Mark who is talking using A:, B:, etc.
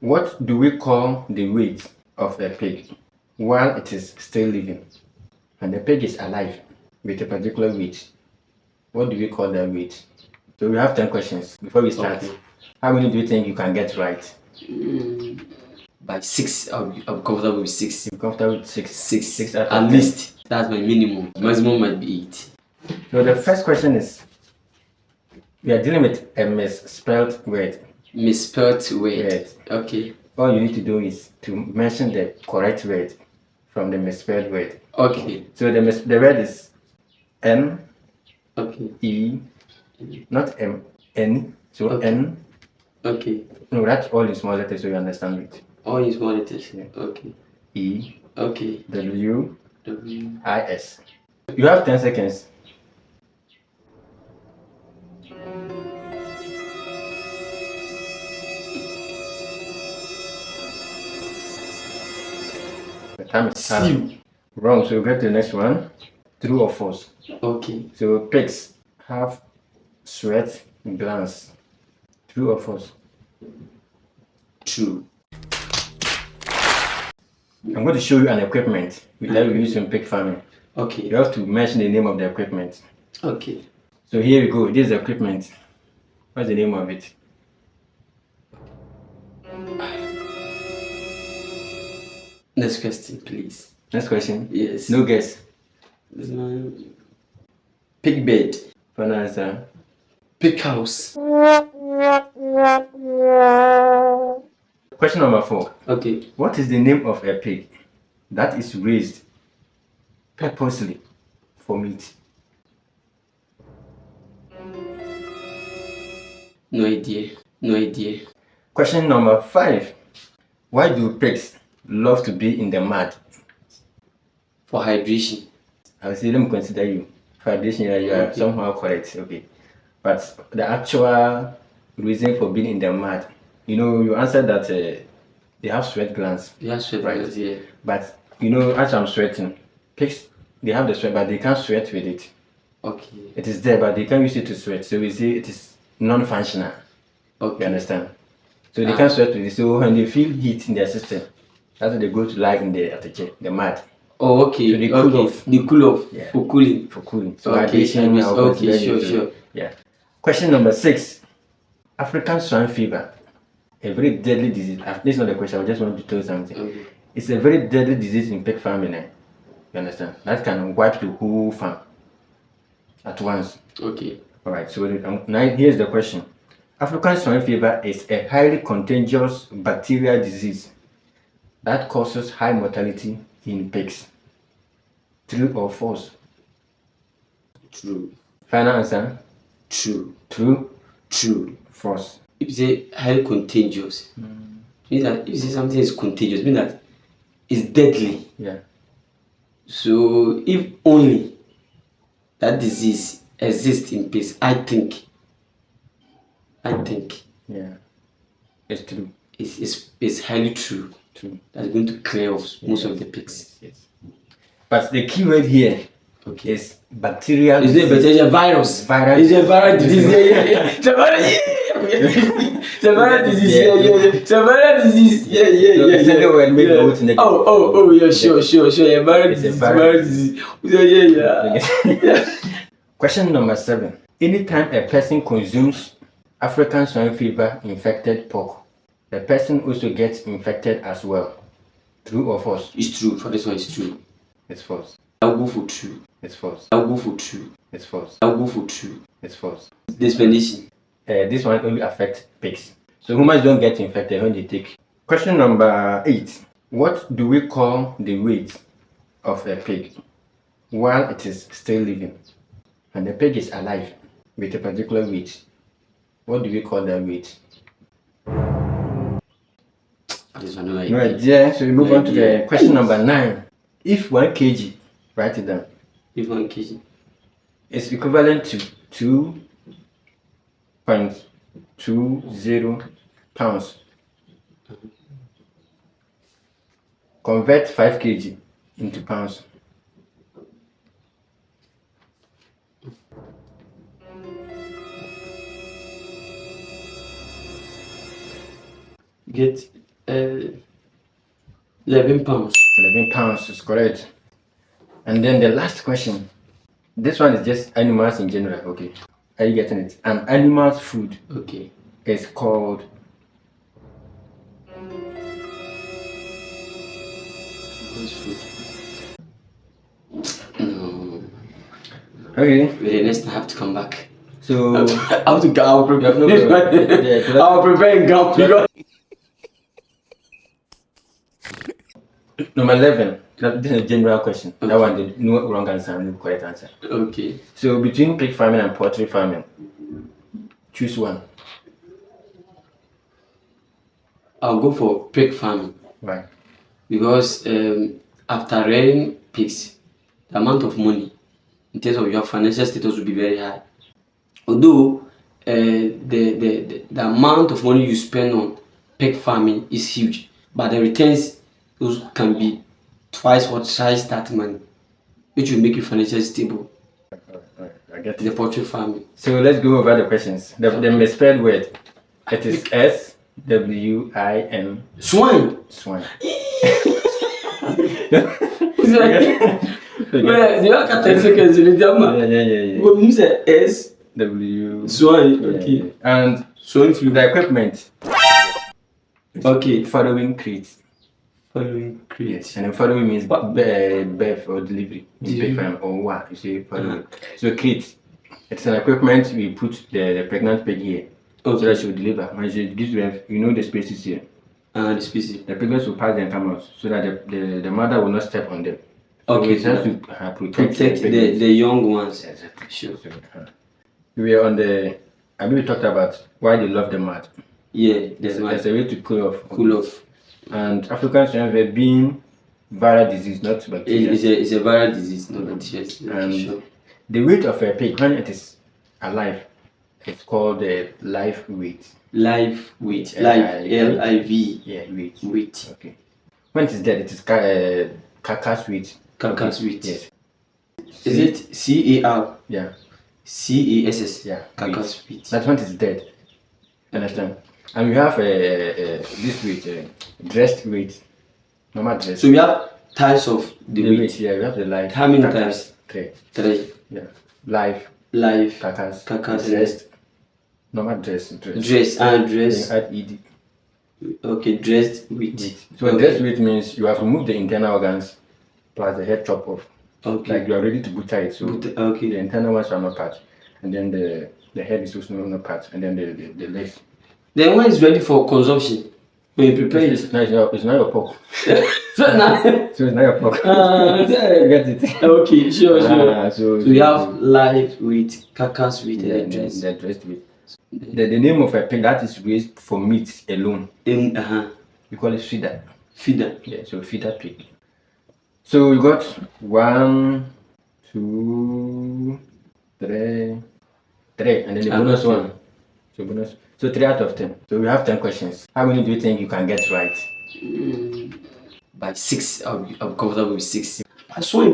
A: What do we call the weight of a pig while it is still living? And the pig is alive with a particular weight. What do we call that weight? So we have 10 questions before we start.
B: Okay.
A: How many do you think you can get right?
B: By 6, I'll be comfortable with 6.
A: You're comfortable with 6?
B: 6
A: out of
B: at
A: 10.
B: least. That's my minimum. Maximum might be 8.
A: So the first question is, we are dealing with a misspelled word.
B: Misspelled word.
A: Yes.
B: Okay.
A: All you need to do is to mention the correct word from the misspelled word.
B: Okay.
A: So the word is N,
B: Okay.
A: E, not M, N. So
B: Okay.
A: N.
B: Okay.
A: No, that's all in small letters, so you understand it.
B: All in small letters.
A: Yeah.
B: Okay.
A: E,
B: Okay.
A: W,
B: W.
A: I, S. You have 10 seconds. The time is up.
B: C.
A: Wrong, so we'll get to the next one. True or false?
B: Okay.
A: So pigs have sweat glands. True or false?
B: True.
A: I'm going to show you an equipment that we use in pig farming.
B: Okay.
A: You have to mention the name of the equipment.
B: Okay.
A: So here we go. This is the equipment. What's the name of it?
B: Next question, please.
A: Next question.
B: Yes.
A: No guess.
B: This one. Pig bed.
A: Final answer.
B: Pig house.
A: Question number 4.
B: Okay.
A: What is the name of a pig that is raised purposely for meat?
B: No idea. No idea.
A: Question number 5. Why do pigs love to be in the mud?
B: For hydration.
A: I will say, let me consider you. For addition, you are
B: Okay.
A: somehow correct. Okay. But the actual reason for being in the mud, you answered that they have sweat glands.
B: Yeah, sweat
A: Right.
B: glands, yeah.
A: But, as I'm sweating, pigs, they have the sweat, but they can't sweat with it.
B: Okay.
A: It is there, but they can't use it to sweat. So we say it is non-functional.
B: Okay.
A: You understand? So they can't sweat with it. So when they feel heat in their system, that's when they go to lie in the mud.
B: Oh, okay.
A: So they cool off.
B: They cool off.
A: Yeah.
B: For cooling.
A: For cooling. So
B: Okay,
A: hydration. I will
B: okay,
A: consider
B: sure,
A: it.
B: sure.
A: Yeah. Question number 6. African swine fever, a very deadly disease. This is not the question. I just want to tell you something. Okay. It's a very deadly disease in pig farming. You understand? That can wipe the whole farm at once.
B: Okay.
A: All right. So now here's the question. African swine fever is a highly contagious bacterial disease that causes high mortality in pigs. True or false?
B: True.
A: Final answer?
B: True.
A: True?
B: True.
A: False.
B: If you say highly contagious, means that if you say something is contagious, means that it's deadly.
A: Yeah.
B: So if only that disease exists in pigs, I think.
A: Yeah. It's true.
B: It's highly true.
A: True.
B: That's going to clear off most of the pigs.
A: Yes. But the key word here is bacterial.
B: Is it a virus?
A: Viral.
B: It's a viral disease. Yeah. It's a viral disease. It's a viral disease. Yeah. Oh, yeah, sure. Yeah, viral disease. Yeah.
A: Question number 7. Anytime a person consumes African swine fever infected pork, the person also gets infected as well. True or false?
B: It's true. For this one, it's true.
A: It's false.
B: I'll go for true.
A: It's false.
B: I'll go for true.
A: It's false.
B: I'll go for true.
A: It's false.
B: The explanation.
A: This one only affects pigs. So humans don't get infected when they take. Question number 8. What do we call the weight of a pig while it is still living? And the pig is alive with a particular weight. What do we call that weight?
B: This one, no
A: No idea. So we move on to the question number 9. If 1 kg, write it down.
B: If 1 kg
A: is equivalent to 2.20 pounds. Convert 5 kg into pounds.
B: Get £11.
A: 11 pounds is correct. And then the last question. This one is just animals in general. Okay. Are you getting it? An animal's food
B: Okay.
A: is called
B: What's food? No.
A: okay.
B: Wait, next time I have to come back.
A: So
B: I'll prepare.
A: no problem. Yeah,
B: I'll prepare and come. Because
A: number 11. This is a general question. That one, the no wrong answer, no correct answer.
B: okay.
A: So between pig farming and poultry farming, choose one.
B: I'll go for pig farming
A: Why?
B: because after rearing pigs, the amount of money in terms of your financial status will be very high. Although the amount of money you spend on pig farming is huge, but the returns those can be twice or thrice that money, which will make you financially stable.
A: I get
B: The
A: it.
B: poultry farming.
A: So let's go over the questions. The misspelled word. It is SWIN.
B: Swine.
A: Swine.
B: Well, you have 30 seconds in the drama.
A: Yeah.
B: But you say S.
A: W.
B: Swine.
A: Yeah,
B: Okay.
A: yeah. And
B: Swine flu.
A: the equipment.
B: Okay.
A: Following crates.
B: Following crate.
A: Yes, and then following means
B: What?
A: birth or delivery.
B: Delivery.
A: Or what you say following. So crate. It's an equipment we put the pregnant pig here. So that she will deliver. When she gives birth, you know the spaces here.
B: The species.
A: The piglets will pass and come out so that the mother will not step on them. So
B: Okay,
A: it has to protect
B: Protect
A: the piglets.
B: the young ones.
A: Exactly.
B: Sure.
A: So, we were on the. I mean, we talked about why they love the mud.
B: Yeah,
A: There's
B: that's
A: a way to cool off.
B: cool off.
A: And African swine fever being viral disease, not bacteria.
B: It's a viral disease, no bacteria.
A: And
B: Sure.
A: the weight of a pig when it is alive, it's called the live weight.
B: Live weight.
A: L-I-
B: Live. L-I-V.
A: Yeah, weight.
B: Weight.
A: Okay. When it is dead, it is carcass weight.
B: Carcass weight.
A: Yes.
B: Is it C-A-R?
A: Yeah.
B: C-A-S-S?
A: Yeah.
B: Carcass weight.
A: That's when it is dead. Understand? And we have this weight, dressed weight. Normal dress.
B: So we have types of the
A: the
B: weight.
A: weight. Yeah, we have the live.
B: How many
A: carcass,
B: types?
A: 3.
B: 3.
A: Yeah. Live,
B: Live.
A: carcass,
B: Carcass.
A: dressed. Normal dress.
B: Dress. Dress.
A: Then add ed.
B: Okay, dressed weight.
A: Weight. So
B: Okay.
A: dressed weight means you have removed the internal organs plus the head chop off.
B: Okay.
A: Like you are ready to butcher it. So
B: Okay.
A: the internal ones are not part, and then the head is also not part, and then the legs.
B: Then when it's ready for consumption, when you prepare it.
A: It's not your pork.
B: So now.
A: So it's not your pork.
B: You
A: get it?
B: Okay, sure.
A: So
B: So we have live weight, carcass weight,
A: yeah,
B: and dress.
A: the dressed weight. The name of a pig that is raised for meat alone, we call it feeder.
B: Feeder.
A: Yeah, so feeder pig. So we got 1, 2, 3, and then the bonus one. So bonus. So 3 out of 10. So we have 10 questions. How many do you think you can get right?
B: By 6, I'll be comfortable with 6. But so